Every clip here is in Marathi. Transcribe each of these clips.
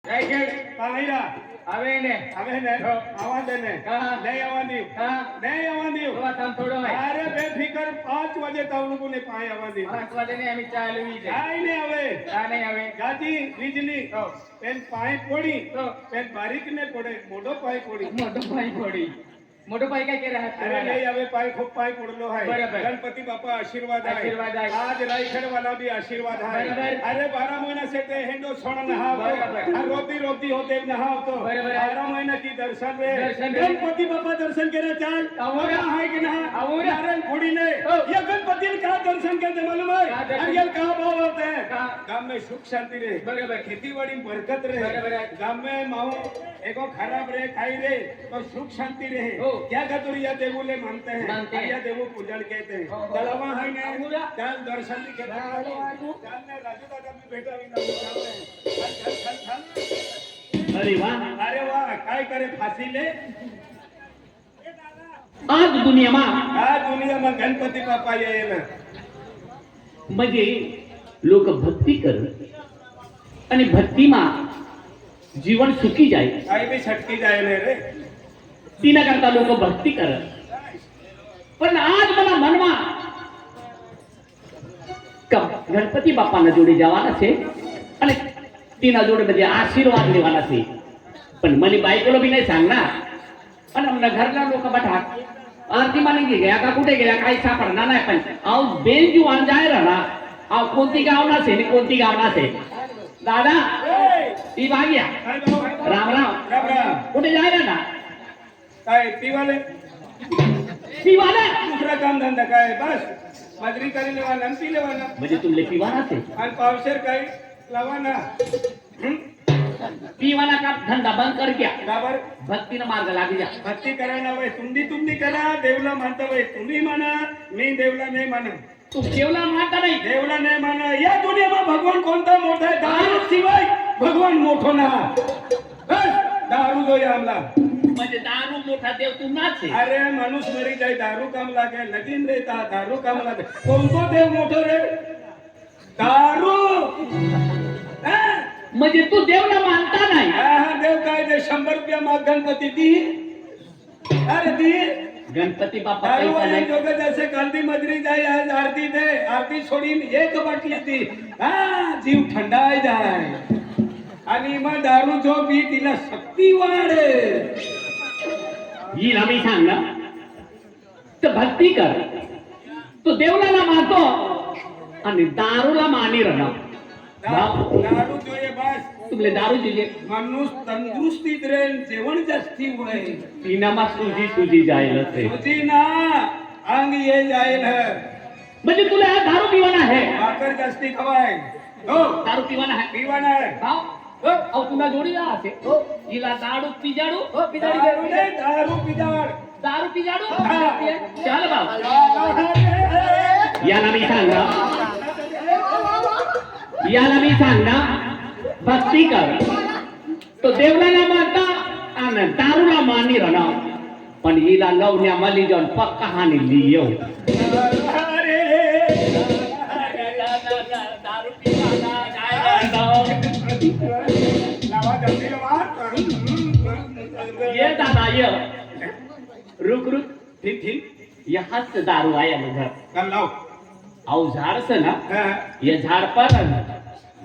काय खेळ પાણીરા આવે ને હવે ને આવા દે ને હા. નહીં આવવા દે હા નહીં આવવા દે તો આમ થોડો હોય અરે બેફિકર 5 વાગે તાવણું ને પાય આવવા દે 5 વાગે ને અમે ચા લેવી છે કાઈ ને હવે ચા નહીં આવે ગાજી વીજળી તો પેન પાય પોડી તો પેન બારીક ને પડે મોઢો પાય પોડી મોટો ભાઈ પડી મોટો ભાઈ કઈ કે રહે અરે નહીં હવે પાય ખૂબ પાય પડલો है बराबर. गणपति बापा आशीर्वाद आशीर्वाद आए. आज रायखड़ वाला भी आशीर्वाद है बराबर. अरे 12 महीना से ते हेंडो छोड़ नहाव बराबर. और रोती रोती होते नहाव तो बराबर. 12 महीना की दर्शन रे दर्शन रे. गणपति बापा दर्शन करे चाल आवोरा. आवोरा है कि ना आवोरा. नारायण खोड़ी ने ओ. ये गणपति का दर्शन करते मालूम है का दर्शन? और ये का भाव होते हैं का? गांव में सुख शांति रहे बराबर. खेती बाड़ी में बरकत रहे बराबर. गांव में माहौल एको खराब रहे खाई रहे तो सुख शांति रहे हो. क्या गतुरिया देवुले मानते हैं मानते हैं. या देवो पूजन कहते हैं हो, हो. चलावा है ने पूरा. चाल दर्शन भी कहते हैं चाल ने राजू दादा भी बेटा भी ना चल चल चल चल अरे वाह अरे वाह काय करे फांसी ले आज दुनियाમાં આ દુનિયામાં ગણપતિ બાપા આયેલા म्हणजे लोक भक्ती करत आणि भक्तीમાં जीवन सुखी जाय કાઈ બી છટકી જાય ને રે तिना करता लोक भक्ती करत पण आज मला મનમાં ગણપતિ બાપાના જોડે જવાના છે અને તેના જોડે બધી આશીર્વાદ લેવાના છે પણ મને બાઈકોલો બી નહીં सांगणार અને અમને ઘરના લોકો બધા आरती माने गया का कुठे गेला काही सापडणार नाही पण अहो बेल जीवन जाय ना अहो कोणती गावना से आणि कोणती गावना से दादा ती भाग्या काय भाऊ राम राम राम राम कुठे जाय ना काय पीवाले ती वाला दुसरा काम धंदा काय बस मजरी કરી લેવાના પી લેવાના म्हणजे तुमले पिवाना से आणि पावशेर काय लावाना पिवाना का धंदा बंद कर क्या बराबर भक्तीनं मार्ग लागी जा भक्ती करायला वय तुम्ही करा देवला मानता वय तुम्ही माना मी देवला नाही माना तू केवला मानता नाही देवला नाही माना या दुनियाમાં भगवान कोणता मोठा आहे दारू शिवाय भगवान मोठो ना बस दारू जो आमला म्हणजे दारू मोठा देव तू नाच आहे अरे माणूस मरी जाय दारू काम लागे लगीन रेता दारू काम लागे कोणतो देव मोठो रे दारू हा? म्हणजे तू देवला मानता नाही हा देव काय दे 100 रुपया माग गणपती दी अरे दी गणपती बाप्पा दारू पैसा वाले नाही लोक जैसे कालदी मजरी जाय आज आरती दे आरती सोडीन एक बाटली दी हा जीव थंडाय जाय आणि मग दारू जो बी तिला शक्ती वाढे हिला मी सांग ना तर भक्ती कर तो देवला मानतो आणि दारूला मानी राहणार दारू જોઈએ બસ तुमले दारू જોઈએ माणूस तंदुरुस्तीत रहेल जेवण जास्ती होय पिनामा सुजी सुजी जायला ते तुझी ना अंग ये जाईल है म्हणजे तुला हा दारू पिवाना आहे भाकर जास्ती खवाय हो दारू पिवाना आहे पीवाना है हाव अहो तुला जोडी जा असे हिला दारू पिजाडू दारू ने दारू पिदार दारू पिजाडू हा. चल बाबा याला मी सांगा याला मी सांगना भक्ती कर तो देवला मानता आणि दारूला मानी राहणार पण हिला लवण्या मली जाऊन पक्का हानी लियो अरे दारू पिवाना लावा जल्दी लावा ये दादा ये रुक रुक ठीक ठीक यहाच दारू आहे घर चल लाव आओ झाड से ना हाँ, ये झाड पर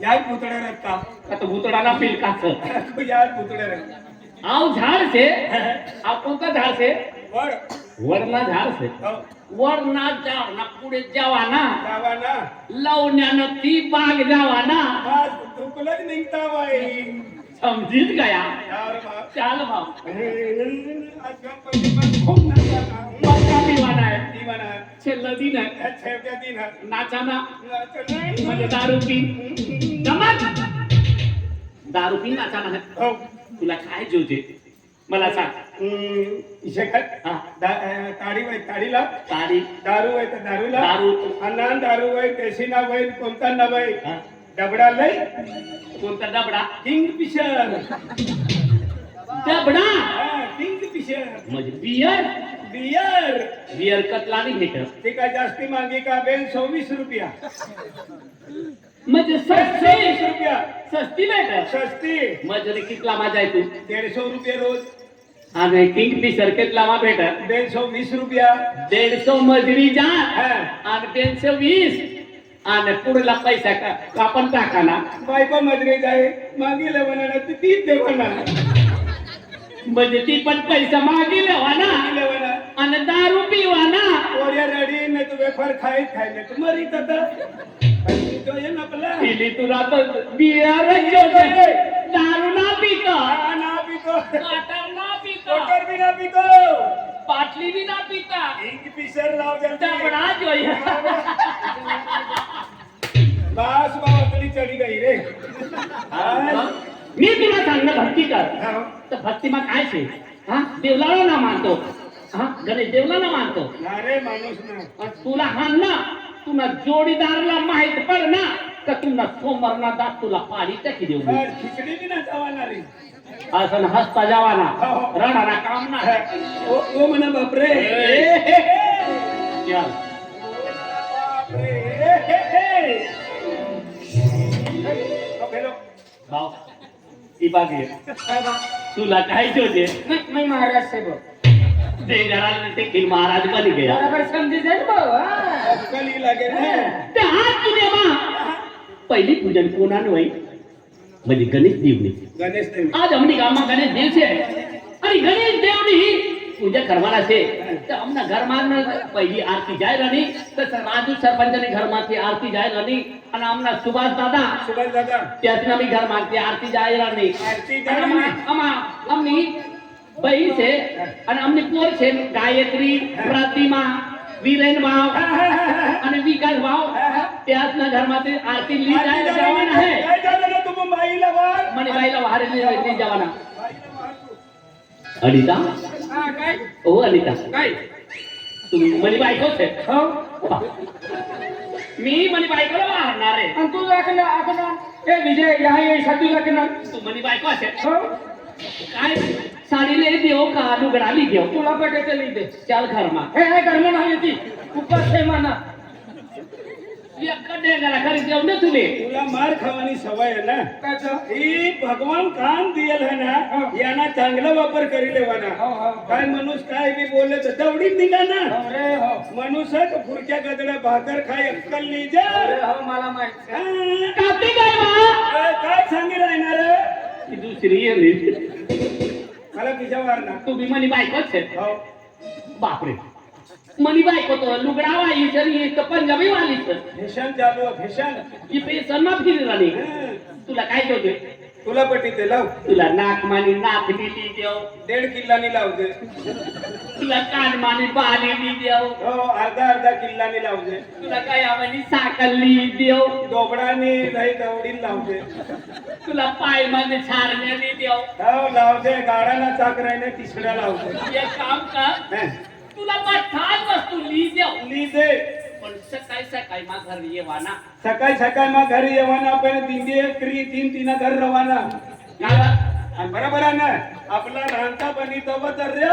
यार पुतळे रखता तो भूतडाला पिलकाच यार पुतळे रखता आओ झाड से आप कोणता झाड से वर वरना झाड से हो वरना झाड ना पुढे जावा ना लावा ना लवण्यानं ती बाग जावा ना बस तुकलच निघता बाई समजीत गया यार बाप चाल भाव आज गणपती पण खूप नाचा ना पक्का पिवाना आहे ती म्हणा छेल्लं दिन आहे छेवट्या दिन नाचाना म्हणजे म्हणजे दारू पी जमत दारू पी नाचाना आहे हो तुला काय जेवते मला सांग शेखर हा ताडी वय ताडीला तारी दारू वय तर दारूला दारू अन्ना दारू वय देशी ना वय कोणता ना वय हा? डबडा लय कोणता डबडा किंग फिशर डबडा किंग फिशर म्हणजे बियर बियर बियर कतला नाही भेटत ते काय जास्ती मागे का बेल 24 रुपया म्हणजे 120 रुपया सस्ती भेट सस्ती मजुरी कितला माझा आहे तू 150 रुपये रोज आणि किंग फिशर कितला मा भेट 120 रुपया 150 मजुरी जा हा. आणि 120 आणि पुढला पैसा आपण टाका ना बायको मजरे जाय मागील म्हणा तीच देवाना म्हणजे ती पण पैसा मागिले ना म्हणा आणि दारू पिवा ना ओरिया रडी न तू वेफर खाईत खायले तू मरी तत तो ये नपला पिली तुला तर बियर दारू ना पितो हा ना पितो वाटर ना पितो कोटर भी ना पितो बाटली भी ना पिता इंग पिसर लाव जल्दी डबडा જોઈએ बास बावतली चढी गई रे हा. मी तुला सांगणं भक्ती कर हा. तर भक्ती मग काय छे हा देवलाला ना मानतो हा गणेश देवला ना मानतो अरे माणूस ना आणि तुला हान ना तुला जोडीदारला माहित पड ना का तुला सोमवारना दात तुला पाणी टाकी देऊ मी. बस खिचडी भी ना जावाना रे असं हसता जावाना रडाना काम ना ओ म्हणा बापरे चल बापरे हेलो भाऊ ती बागे काय बा? तुला काय जोजे मैं महाराज से बो ते घराला ते किल महाराज बनी गया बराबर समझी जाए भाऊ हा. कली लागे ना ते हात तुझे मा पहिली पूजन कोणाने होई म्हणजे गणेश देवनी गणेश देव आज हमनी गामમાં ગણેશ દેવ છે અને ગણેશ દેવની પૂજા કરવાના છે તો અમના ઘરમાં પહેલી આરતી જાય રાની તો રાજુ સરપંચની ઘરમાંથી આરતી જાય રાની અને અમના સુભાષ દાદા सुभाष दादा ત્યાંથી અમે ઘરમાંથી આરતી જાય રાની आरती जाय અને અમા અમની બહેન છે અને અમની પોર છે ગાયત્રી પ્રતિમા વીરેન ભાવ અને વિકાસ ભાવ ત્યાંના ઘરમાંથી આરતી લી જાય જવાના હે काय झालं ना तू मुंबईला वर મને બાઈલા વારે લઈ જવાના बाईला वार तू. अनिता हा, काय ओ अनिता काय तुम्ही मनी बायको छे हो मी मनी बायकोला मारणार आहे आणि तू लागला आपण ए विजय या ये साधू लागला तू मनी बायको छे हो काय साडी ले देव का लुगडा ली देव तुला पटेल नाही दे चाल घरमा हे कर्म नाही ती उपास आहे म्हणा एकटे घरा खरी देव न तुले तुला मार खावानी सवय आहे ना काचं? ही भगवान काम दियल है ना यांना चांगला वापर करी लेवाना हो, हो. काय मनुष्य काय बी बोलले तर दवडीत निघा ना अरे हो मनुष्य फुरक्या गदड्या भाकर खाय अक्कल नाही जा अरे हो मला माहित आहे. हा. कापी काय मा काय सांगी राहणार ही दुसरी येली मला तुझ्या वार ना तुम्ही मनी बायको छे हो बापरे मनी बायको तो लुगडा वाली जरी एक पंजाबी वाली तर भीषण चालू आहे, भीषण ही पेसन मा फिरी राणी हा. तुला काय जोते तुला पटी ते लाव तुला नाक मानी नाक दिली देव 1.5 किल्लानी लाव दे तुला कान मानी बाली दी देव हो अर्धा किल्लानी लाव दे तुला काय आवडी साकली देव दोबडानी नाही दवडी लाव दे तुला पाय मध्ये छारण्याने देव हो लाव दे गाडाला चाकरायने तिसऱ्या लाव दे एक काम कर हा. तुला मठात वस्तू ली देव ली दे पण सकाळी सकाळी मा घर येवाना सकाळी मग घरी येवाना आपण तीन घर रवाना आणि बरोबर आहे ना आपला रांता बनी तव तर रे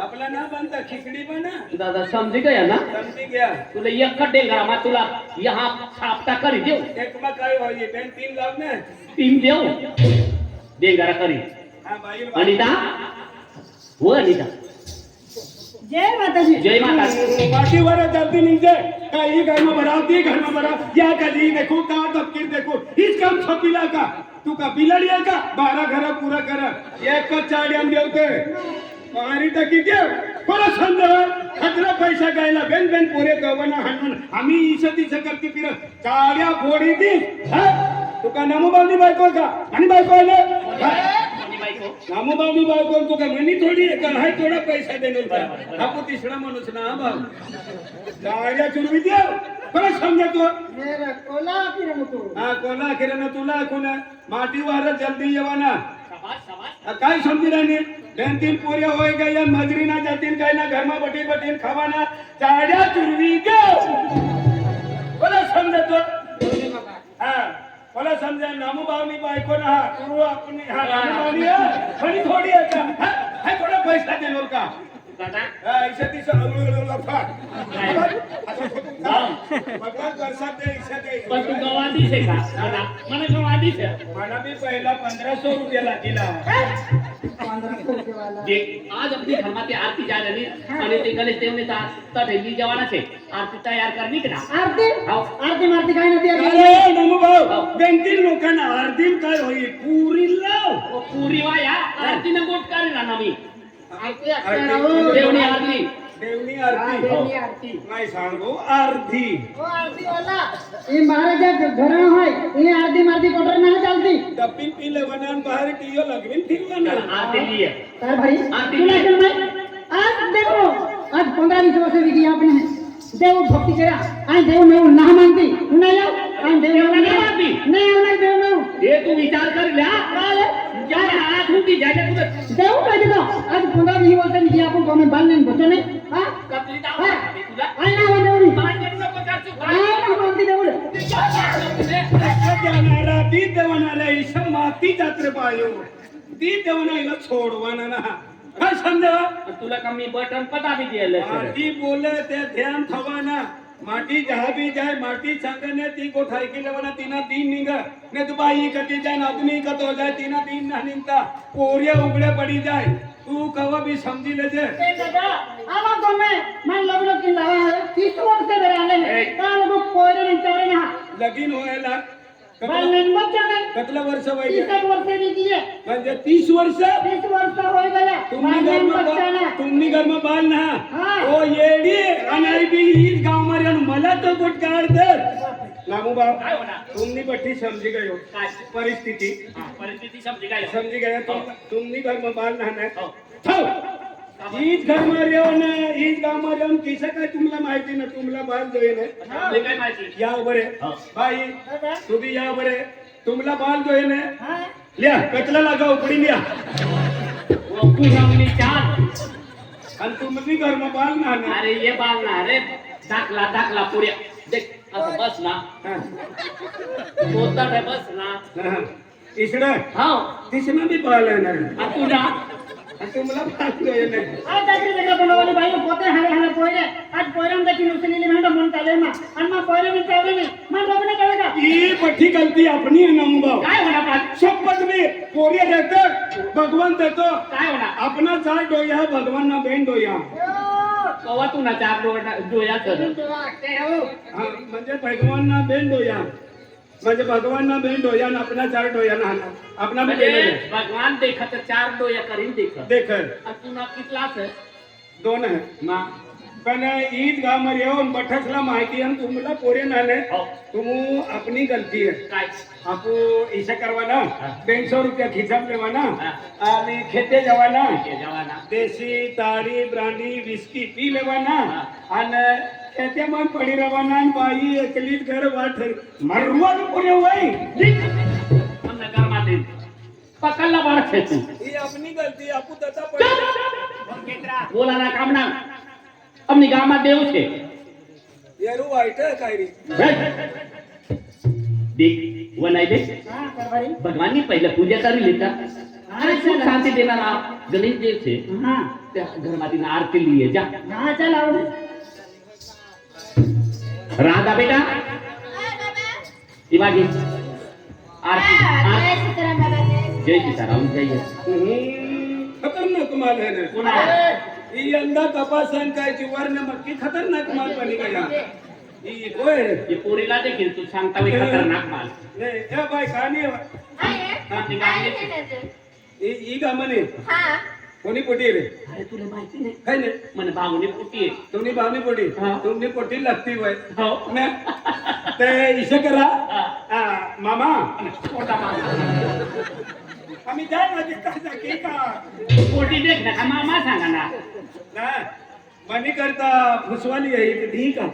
आपला ना बनता खिचडी बना दादा समजी गया ना समजी गया तुला एक डेंगरा मा तुला यहाँ छापटा करी देव एक मग काय होई पेन 3 लाव ना तीन देव डेंगरा करी हा बाई अनिता हो अनिता जय माताजी जय माता पाठीवर जल्दी नीचे काही घर में भराव ती घर में भराव या कधी देखो का तबकीर देखो इस काम छपिला का तू का बिलडिया का 12 घर पूरा कर एक चाड्यान देवते मारी तकी के परत समजा खतरा पैसा गायला बेन पुरे गवना हाणून आम्ही इशतीच करती फिर चाड्या फोडी ती हा तू का नामोबावनी बायको का आणि बायको आले नामोबावनी बायको तू का मनी थोडी आहे का हाय थोडा पैसा देणार का आपण तिसरा माणूस ना भाऊ चाड्या चुरवी दे परत समजा तू मेरा कोला फिरन तू हा कोला किरण तुला कोणा माटी वार जल्दी येवाना शाबाश शाबाश काय समजी राणी 2-3 पोऱ्या होय गया मजरी ना जातील काय ना घर में बटी खावाना चाड्या चुरवी गे बोला समजा तो हा बोला समजा नामू बावनी बायको ना हा तू अपनी हा नामू बावनी है थोडी आहे का हा थोडा पैसा देणार का दादा ऐसा तीस लफा काय? भगवान वर्षात दे ऐसा दे पण तू गवादीस आहे का मला गवादीस आहे मला भी पहिला 1500 रुपये लागेला 1500 रुपये वाला जे आज आपली धर्माची आरती झाली आणि ते गणेश देवनेचा तठेली जवानाचे आरती तयार करणी का आरती हो. आरती मारती काय नव्हती अरे नमो भाऊ बेंतील लोकांना अर्धीम काय होई पुरी लाव ओ पुरी वा या आरतीने गोट करेन ना मी आरती देवणी आरती देवनी हा, आरती देवनी आरती नाही सांगू अर्धी ओ आरती वाला ये महाराजा घरण होय ये आरती मारती कोटर ना चालती डब्बी पीले बनान बाहेर टियो लगविन फिरवाना आरती लिए तर भाई आरती तुला लिए. चल भाई आज देखो आज 15-20 वर्ष की आपने देव भक्ति करा आणि देव नेऊ ना मानती नाही जाऊ आणि देव नाही मानती. नाही देव नेऊ हे तू विचार कर ल्या ज्या हात होती ज्याच्या तुझं देव काय देतो आज 15-20 वर्षांनी जी आपण कोणी बांधले बसतो नाही हा कपली दाव हा. तुला आई ना देवनी पाणी नको करतो आई ना मानती देवले जाणारा ती देवनाला ईशा माती जात्रे पायो ती देवनाला सोडवाना ना काय समजा तुला कमी बटन पता भी दिलं माटी बोले ते ध्यान ठवाना माटी जहाँ भी जाए माटी संगने ती को ठाई के लेवना तीना तीन निंग ने तो बाई कटी जाए आदमी कत हो जाए तीना तीन ना निंगता कोरिया उगड़े पड़ी जाए तू कवा भी समझी ले जे ए दादा आवा तो मैं लग्न की लावा है 30 वर्ष से मेरे आले हैं का लोग कोयरे नहीं चले ना लगीन होएला भाई नहीं मत जाने कतला वर्ष वय 30 वर्ष की किए म्हणजे 30 वर्ष 30 वर्ष हो गया तुमनी घर में तुमनी घर में बाल ना हाँ. ओ येडी अनाई भी इस गांव में रहन मला तो गुट काढ दे नामू बाप काय होणार तुमनी बट्टी समझी गयो काय परिस्थिती परिस्थिती समजी काय समझी गया तुमनी घर में बाल ना हो. थाव हीच घर में रेवन हीच गाव में रेवन किसे काय तुम्हाला माहिती ना तुम्हाला बाल जोई ने तुला काय माहिती या बरे हो. बाई दादा तू भी या बरे तुम्हाला बाल जोई ने हां लिया कतला लगा उपडी लिया वो पुनमनी चाल आणि तुम्ही घर में बाल ना अरे ये बाल ना अरे दाखला पुऱ्या देख असं बस ना बोलतात आहे बस ना इकडे हो तिसना भी बाल आहे ना आणि तुझा आणि तुम्हाला बाल जोई ने आज जात्री देखा बनवाली भाई पोते हाले हाले पोयरे आज पोयरम देखी नुसनीली मेंढा मन चाले ना आणि मग पोयरे मी चावले नाही मग रोकणे कळेगा ये बठी गलती अपनी है नमूबाव काय होणार पण? शपथ में पोरिया देते भगवान देतो काय होणार अपना चार डोया भगवान ना बेन डोया कवा तू ना चार डोया कर हा, म्हणजे भगवान ना बेन डोया म्हणजे भगवान ना बेन डोया ना अपना चार डोया ना अपना भी म्हणजे बेन भगवान देखत चार डोया करीन देखत देख आणि तू ना कितलाच आहे दोन है ना पण ईद गाव मध्ये येऊन बठसला माहिती आहे तुम्हाला पोरे नाले हो तुम अपनी गलती है काय आपको ऐसा करवाना 500 रुपया खिचप लेवाना हाँ. आणि खेते जवाना ते जवाना देशी तारी ब्रांडी विस्की पी लेवाना हाँ. आणि खेते मन पडी रवाना आणि बाई एकलीच घर वाट मरवा पुरे वय हमने घर माते पकड़ला बात है तू ही अपनी गलती आपू तथा पडी बोला ना काम ना अपनी गाँव में देव छे यारू वाईट आहे काय रे देख वो नहीं देख हां कर भाई भगवान ने पहले पूजा करी लेता अरे सुख शांति देणारा गणेश देव छे हां त्या घरमाती आरती लिए जा हां चल आओ राधा बेटा इमाजी आरती जय सीताराम जय खतरनाक माल है ना पुन्हा ही यंदा तपासन काय वर्ण मक्की खतरनाक माल बनी गया ही होय ये पोरीला देखील तू सांगता वे खतरनाक माल नाही ए बाय कानी आपली गावाची ही गामने कोणी पोटी रे अरे तुला माहिती नाही काय नाही मन भावने पोटी आहे तुम्ही भावनी पोटी हाँ. तुमनी पोटी लागती वय हो ना ते इसे करा मामा पोटा मामा आम्ही जाय माझी काय की का पोटी देख ना का मामा सांगा ना ना मनी करता फुसवाली आहे ते धी का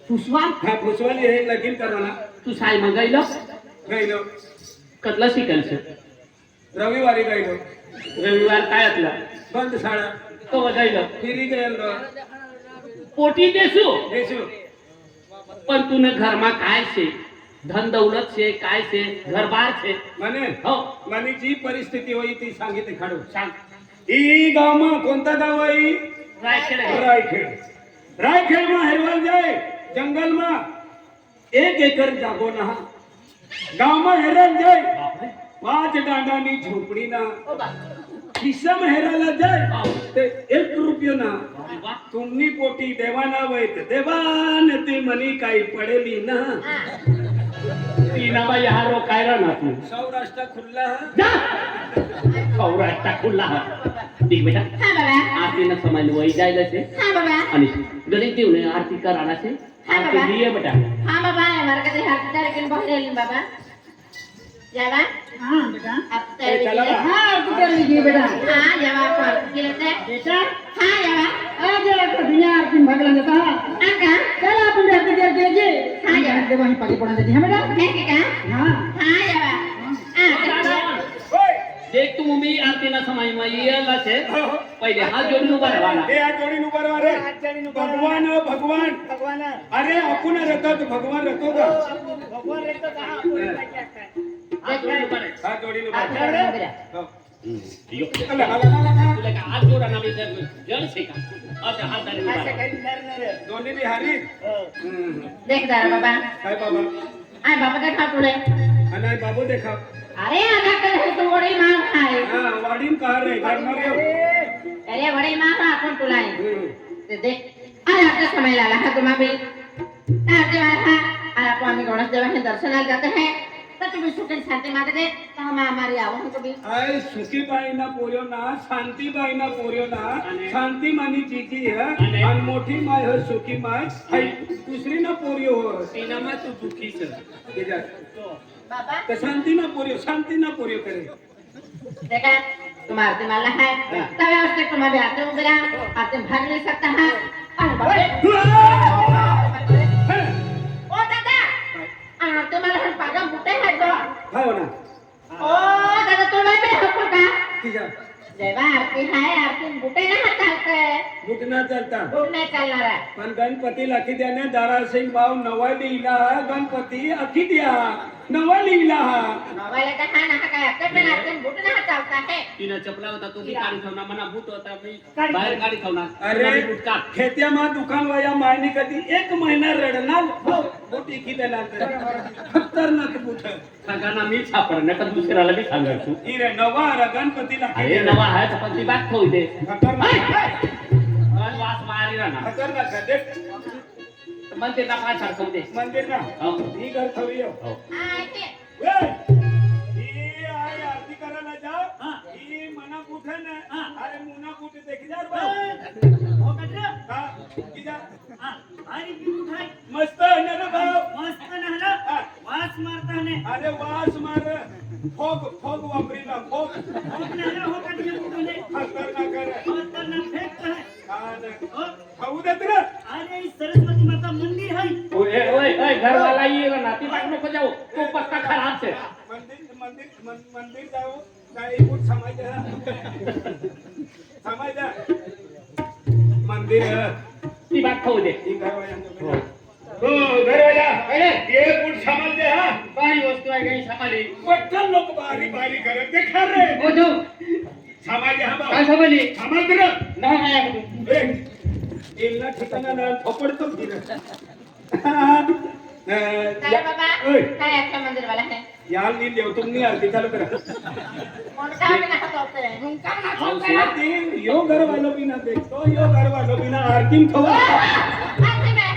पुष्वा हा फुसवाली आहे लगीन करवाना तू साय मग गईलो गईलो कतला शिकलस रविवारी गईलो रविवार काय असला बंद शाळा तो गईलो फिरी गेलो पोटी देसू देशू पण तूने घर में काय से धन दौलत से काय से घर बार से मने हो मनी जी परिस्थिती होई ती सांगितली खाडू सांग ई गावમાં कोणता गाव आहे रायखेड आहे. रायखेड रायखेडમાં હેરવાલ જાય જંગલમાં 1 એકર જાગો ના ગામમાં હેરાન જાય बापरे. 5 દાંડાની ઝૂંપડીના ओ बा. ખિસ્સામાં હેરાલા જાય हाव. ते 1 રૂપિયોના अरे वा. तुमनी पोटी देवाना वैत देवान ती मनी काही पडेली ना टीनाबाई हा रो काय राहणार तू सौराष्ट्र खुल्ला जा सौराष्ट्र खुल्ला ठीक बेटा हाँ बाबा आरतीनं समाज वही जायला से हाँ बाबा आणि गणित देऊन आरती करायला से हाँ आरती बाबा। दिए बेटा हाँ बाबा हमारे कहते हाथ तार के बहुत ले बाबा जावा हाँ बेटा अब तार ए, चला बा। हाँ आरती कर लीजिए बेटा हाँ जावा आप के लेते बेटा हाँ जावा आज आपको दुनिया आरती में भाग लेना था आका चल आप उन्हें आरती कर लीजिए हाँ यार। देव वहीं पानी पड़ा देती है बेटा है के का हाँ हाँ जावा देख तू मी आरतीनं समाज में येला से पहिले हात जोडून उभा राहा हे या जोडीन उभा राहा रे भगवान भगवान अरे आपण रथात भगवान रथो का हात जोडून उभा राहा हा जोडीन उभा आप राहा. मेरा हो. यो. चला, हाला, हाला, हाला. तुला का हात जोडा ना मी जल से का अच्छा हात धरून उभा राहा. दोन्ही बी हारी देख दारा बाबा काय बाबा आय बाबा देखा तुले आणि बाबू देखा अरे आधा कर है तू बड़ी मां खाए हा वाडीन का रे घरणार येऊ अरे बड़ी मां का अपन तुलाए हम्म. ते देख आय आपका समय लाला है तुम अभी आते वाला आय आप आम्ही गणेश देवा के दर्शनाला जाते हैं तो तुम्ही सुख शांति मांगते दे तो हम हमारी आओ हमको भी आय सुखीबाई ना पोर्यो ना शांतीबाई ना पोर्यो ना शांती मानी जीजी है आणि मोठी माय हो सुखी माय हाय दुसरी ना पोर्यो हो टीनामा तू दुखी से बाबा तर शांती ना पोर्यो करे देखा तुम आरती माला है तब उसके तुम अभी आते हो मेरा आते भाग नहीं सकता है अरे बाबा ओ दादा आरती माला हम पागा मुटे है तो हो ना ओ दादा तुम्हें भी हक का ठीक आहे देवा आरती है आरती मुटे ना चालते घुटना चालता घूमने चलना है पण गणपती लाखी द्याने दारासिंग भाव नवा लिहिला गणपती अखी द्या नवा लिहिला मोबाइल का खाना का आपके बिना आरती मुटे ना चलता है तिनं चपला होता तो मी काढी ठेवणार मना भूत होता मी बाहेर काढी ठेवणार अरे मी भूत काढ खेत्यामा दुकान वया मायनी कधी 1 महिना रडणार हो बोटी की देणार खतरनाक बुट सगळ्यांना मी सापड नाही तर दुसऱ्याला बी सांगायचो तू ही रे नवा गणपतीला अरे नवा आहे तर पण ती बात होऊ दे खतरनाक पण वास मारी राहणार खतरनाक आहे. देख मग ते नका सारखं दे मंदिर ना हो. ही घर ठेवी हो हो. आते ही आहे आरती करायला जा ही मना कुठे ना अरे मुना कुठे देखी जा भाऊ हा की जा मस्त आहे ना रे भाऊ अरे वास मार फोग वापरीला फोग खतरनाक आहे. हा ना. खाऊ देत रे सरस्वती माता मंदिर है ओए ओए ओए घर वाला ये ना ती बात नको जाऊ तो पक्का खराब से मंदिर जाऊ काही कुठ समाज मंदिर ती बात होऊ दे ही घरवाल्यांचं हो घरवाल्या ये कुठ समज दे हा काही वस्तू आहे काही सांभाळी पटकन लोक बारी बारी करत ते खा रे हो जो समाज हा काय सांभाळी समज रे नाही नाही इल्ला ठिकाणा ना थोपडतो फिर काय बाबा ओय काय आपका मंदिर वाला है याल नी देव तुमनी आरती चालू करा कौन का बिना हाथ होते हैं उनका ना आरती यो घर वालो बिना देखतो यो घर वालो बिना आरती ठेवा आरती में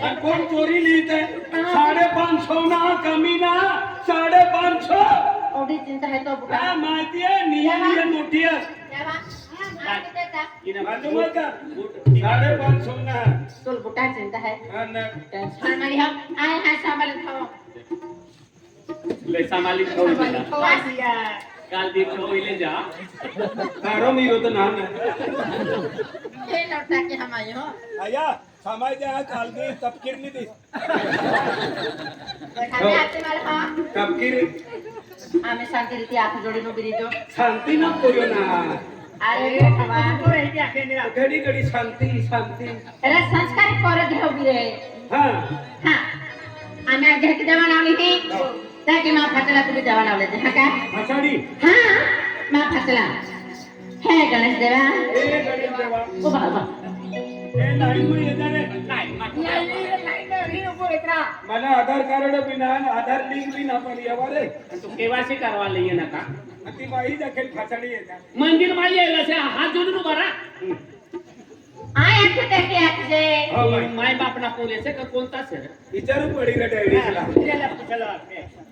आणि कोण चोरी लिहित आहे 550 ना कमी ना 550 ओडी चिंता है तो बुका काय माहिती आहे नियम मोठी आहे जावा आरती देता मालूम आहे का 550 ना तुल बुटा चिंता है आणि टेंशन में हम आए हैं संभाल खाओ लय सांभाळी ठेवली संभाल तिला. खाओ काल ती ठेवले जा तारो मी होतो ना ये लौटा के हम आए हो आया समाज कालगी तपकीर नी दी हमें आरती माल हां तपकीर हमें शांति रीति हाथ जोड़ी नो बिरी जो शांती ना पोयो ना अरे भगवान घडी घडी शांती अरे संस्कार करे घेऊ बिरे हा हां आम्ही घर की देवा लावली ती ताकि मां फटला तुम्ही देवा लावले ते हा का आषाढी हां मां फटला हे गणेश देवा ए गणेश देवा उभा उभा ए लाईन मध्ये येता रे मला आधार कार्ड बिना आधार लिंक बिना पण यावा रे तू केवासी करवा लई नका आणि ती बाई देखील फासाडी येतात मंदिर मा यायला से हात जोडून उभा राहा आय आखे देखी आखे हो बाई माय बापना पोलेसे का कोणता सर विचारू पडी का डायरीला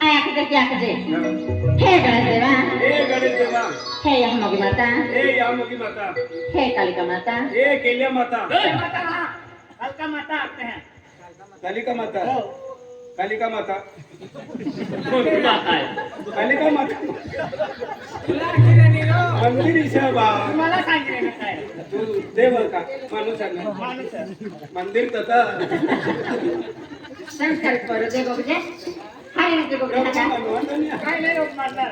आय आखे देखी आखे हे गणेश देवा ए गणेश देवा हे यमोगी माता ए यामुगी माता हे कालिका माता ए केल्या माता हल्का माता आते हैं कालिका माता कालिका माता कोणती बात आहे कालिका माता मंदिर हिसाबा मला सांगितलं काय तू देव का माणूस आहे ना? माणूस आहे. मंदिर तथा संस्कार करू दे बघजे हाय रे बघजे काय नाही रोग मारला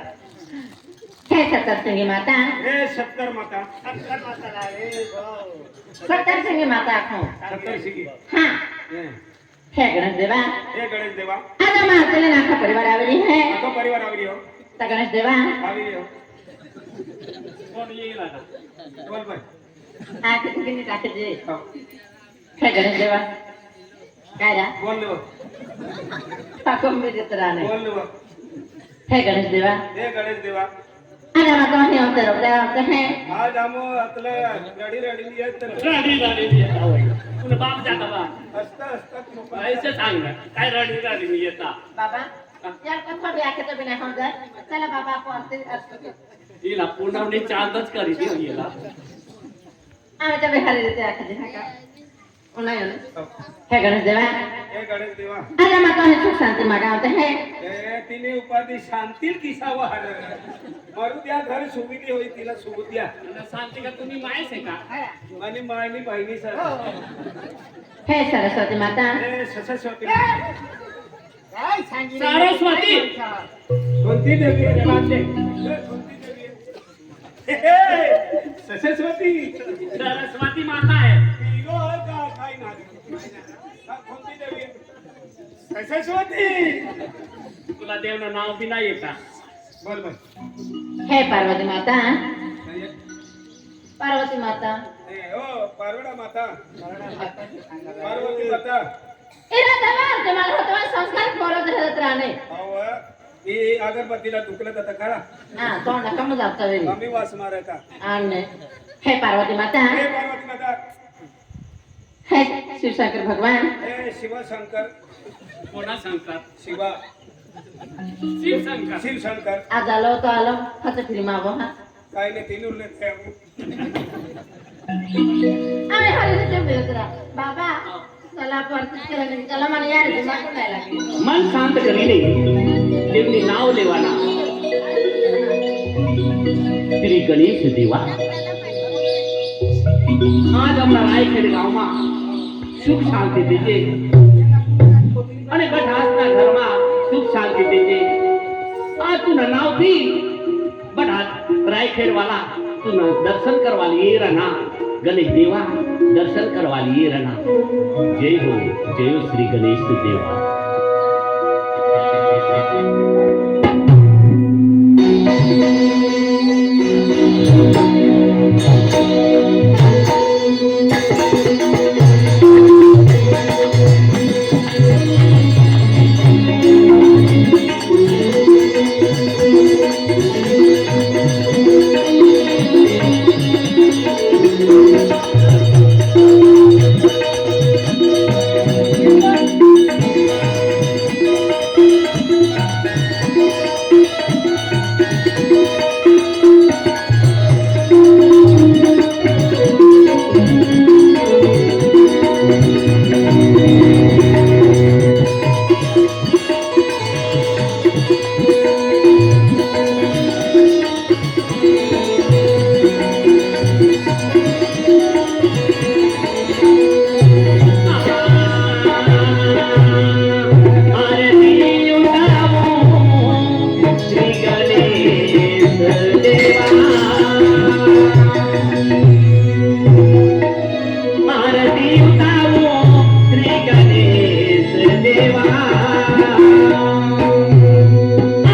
हे सप्तशृंगी माता हे सत्तर माता हल्का माताला रे भाऊ सप्तशृंगी माता आखो सत्तर शिगी हा हे गणेश देवा हे गणेश देवा आता मातेला नाका परिवार आवली है आता परिवार आवरी हो तर गणेश देवा आवरी हो कोण येईल आता बोल बाई आखे किती टाके दे हो. हे गणेश देवा काय रा बोल लो टाकून मी देत राहणे बोल लो हे गणेश देवा हे गणेश देवा अरे माता हे होते है आज आमो आपलं रडी रडी येत तर रडी रडी येता होय तुला बाप जाता बा असता असतात लोक ऐसे सांग ना काय रडी रडी मी येता बाबा यार कथा भी आखे तो बिना हो जाए चला बाबा को असते असते हिला पुनवणी चांदच करी ती हिला आम्ही तर बिहारी देते आखे दे का उन्हाय हे गणेश देवा हे गणेश देवा अरे माता हे सुख शांति मागावते है हे तिने उपाधी शांतील किसावा हर मारू द्या घर सुविधी होई तिला सुबुद्ध द्या सांगते का तुम्ही मायस आहे का आणि मायनी बहिणी सर हे सरस्वती माता हे सरस्वती काय सांगितलं सरस्वती कोणती देवी आहे? कोणती देवी आहे? हे, सरस्वती सरस्वती माता आहे पिलो आहे का? काय नाही. कोणती देवी आहे? सरस्वती तुला देवनं नाव बी नाही येता बोल बोल हे पार्वती माता पार्वती माता हे, ओ पार्वडा माता पार्वती माता इरा दवार ते मला होतो संस्कार करत राहत राहणे अहो ही अगरबत्तीला दुखलं तर करा हा तोंड कम जाता वेळी आम्ही वास मारा का आणि हे पार्वती माता हे पार्वती माता हे शिवशंकर भगवान हे शिवशंकर कोणा सांगतात शिवा शिवशंकर शिवशंकर आज आलो तो आलो हात फिरी मागो हा काय नाही तीन उरले आम्ही हरी ते बेतरा बाबा चला परत केलं चला मला यार दिमाग नाही लागली मन शांत करीने देवनी नाव लेवाना श्री गणेश देवा आज हमारा रायखेड गाँव में सुख शांति दीजिए અને બધાસના ઘરમાં સુખ શાંતિ દેજે આ તું નાવ થી બધા રાયખેડ વાલા તું દર્શન કરવા लिए रहना गणेश देवा दर्शन करवा लिए रहना जय हो श्री गणेश देवा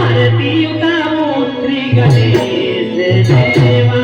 आरती उतारो श्री गणेश देवा